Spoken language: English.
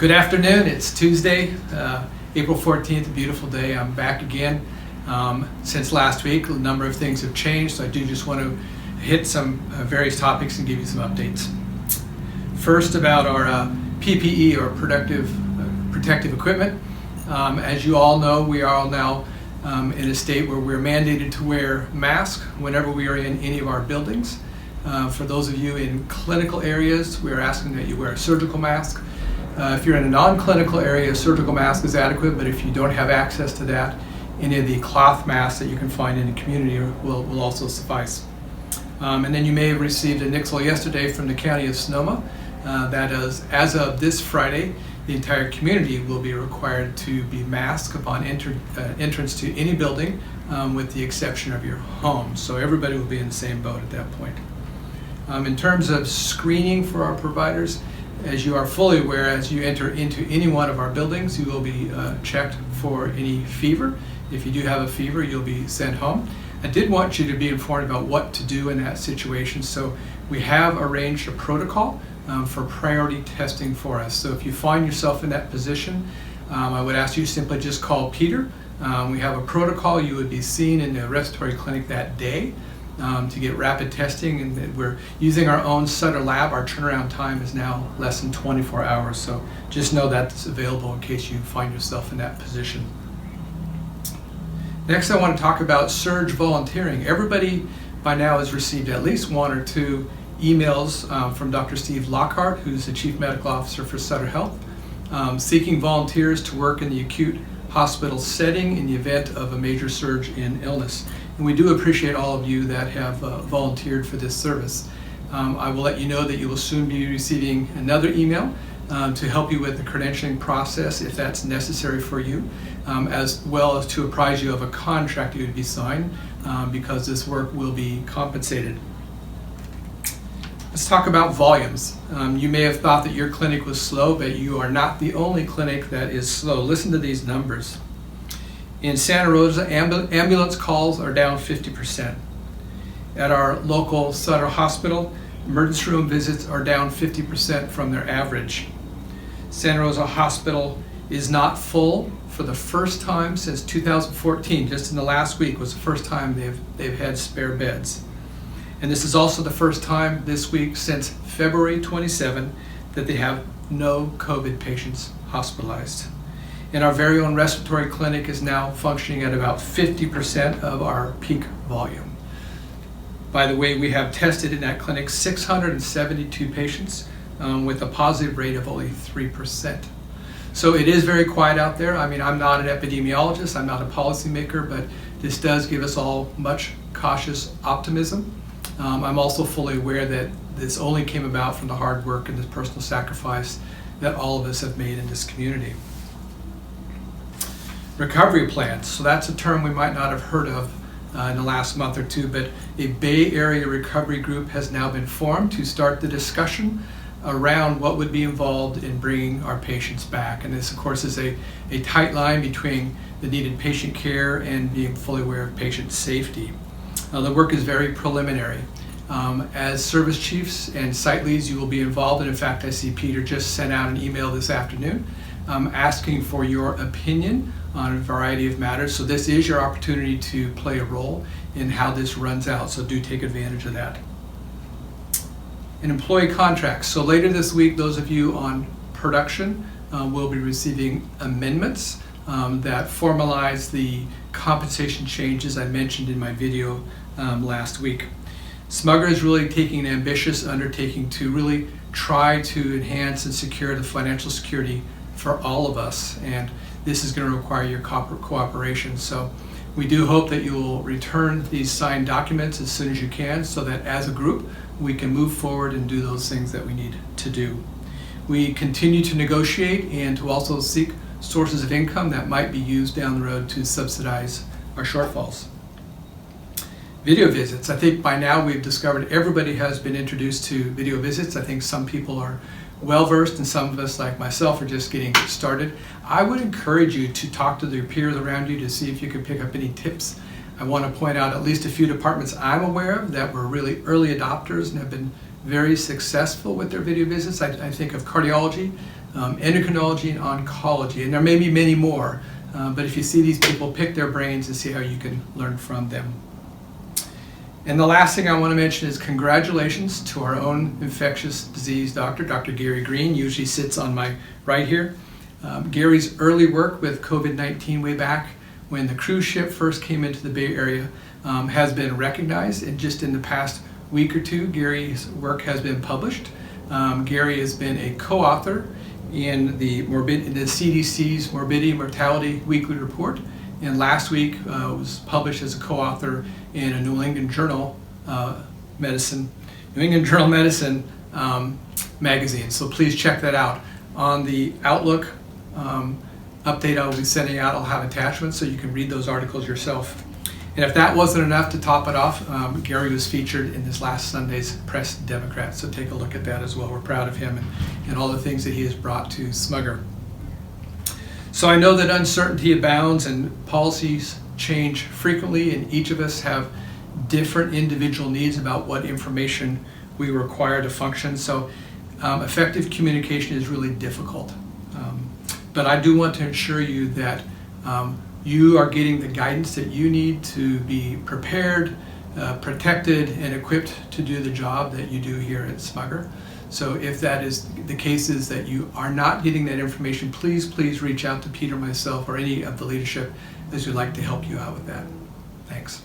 Good afternoon. It's Tuesday, April 14th, a beautiful day. I'm back again. Since last week, a number of things have changed, so I do just want to hit some various topics and give you some updates. First, about our PPE, or protective equipment. As you all know, we are all now in a state where we're mandated to wear masks whenever we are in any of our buildings. For those of you in clinical areas, we are asking that you wear a surgical mask. If you're in a non-clinical area, a surgical mask is adequate, but if you don't have access to that, any of the cloth masks that you can find in the community will also suffice. And then you may have received a nixle yesterday from the County of Sonoma that is, as of this Friday, the entire community will be required to be masked upon entrance to any building, with the exception of your home. So everybody will be in the same boat at that point. In terms of screening for our providers, as you are fully aware, as you enter into any one of our buildings, you will be checked for any fever. If you do have a fever, you'll be sent home. I did want you to be informed about what to do in that situation. So we have arranged a protocol for priority testing for us. So if you find yourself in that position, I would ask you simply just call Peter. We have a protocol. You would be seen in the respiratory clinic that day to get rapid testing, and we're using our own Sutter lab. Our turnaround time is now less than 24 hours, so just know that's available in case you find yourself in that position. Next, I want to talk about surge volunteering. Everybody by now has received at least one or two emails from Dr. Steve Lockhart, who's the Chief Medical Officer for Sutter Health, seeking volunteers to work in the acute hospital setting in the event of a major surge in illness. And we do appreciate all of you that have volunteered for this service. I will let you know that you will soon be receiving another email to help you with the credentialing process if that's necessary for you, as well as to apprise you of a contract you would be signed because this work will be compensated. Let's talk about volumes. You may have thought that your clinic was slow, but you are not the only clinic that is slow. Listen to these numbers. In Santa Rosa, ambulance calls are down 50%. At our local Sutter Hospital, emergency room visits are down 50% from their average. Santa Rosa Hospital is not full for the first time since 2014. Just in the last week was the first time they've had spare beds. And this is also the first time this week since February 27 that they have no COVID patients hospitalized. And our very own respiratory clinic is now functioning at about 50% of our peak volume. By the way, we have tested in that clinic 672 patients with a positive rate of only 3%. So it is very quiet out there. I mean, I'm not an epidemiologist, I'm not a policymaker, but this does give us all much cautious optimism. I'm also fully aware that this only came about from the hard work and the personal sacrifice that all of us have made in this community. Recovery plans. So that's a term we might not have heard of in the last month or two, but a Bay Area recovery group has now been formed to start the discussion around what would be involved in bringing our patients back. And this, of course, is a tight line between the needed patient care and being fully aware of patient safety. The work is very preliminary. As service chiefs and site leads, you will be involved, and in fact, I see Peter just sent out an email this afternoon asking for your opinion on a variety of matters. So this is your opportunity to play a role in how this runs out, so do take advantage of that. And employee contracts. So later this week, those of you on production will be receiving amendments that formalize the compensation changes I mentioned in my video last week. SMUGR is really taking an ambitious undertaking to really try to enhance and secure the financial security for all of us, and this is going to require your cooperation. So we do hope that you will return these signed documents as soon as you can, so that as a group we can move forward and do those things that we need to do. We continue to negotiate and to also seek sources of income that might be used down the road to subsidize our shortfalls. Video visits. I think by now we've discovered everybody has been introduced to video visits. I think some people are well versed, and some of us, like myself, are just getting started. I would encourage you to talk to your peers around you to see if you can pick up any tips. I want to point out at least a few departments I'm aware of that were really early adopters and have been very successful with their video visits. I think of cardiology, endocrinology, and oncology. And there may be many more, but if you see these people, pick their brains and see how you can learn from them. And the last thing I want to mention is congratulations to our own infectious disease doctor, Dr. Gary Green, usually sits on my right here. Gary's early work with COVID-19 way back when the cruise ship first came into the Bay Area has been recognized, and just in the past week or two, Gary's work has been published. Gary has been a co-author in the CDC's Morbidity and Mortality Weekly Report, and last week was published as a co-author in a New England Journal Medicine magazine. So please check that out. On the Outlook update I'll be sending out, I'll have attachments so you can read those articles yourself. And if that wasn't enough to top it off, Gary was featured in this last Sunday's Press Democrat, so take a look at that as well. We're proud of him and all the things that he has brought to SMUGR. So I know that uncertainty abounds and policies change frequently, and each of us have different individual needs about what information we require to function. So effective communication is really difficult. But I do want to assure you that you are getting the guidance that you need to be prepared, protected, and equipped to do the job that you do here at SMUGR. So if that is the case, is that you are not getting that information, please reach out to Peter, myself, or any of the leadership as we'd like to help you out with that. Thanks.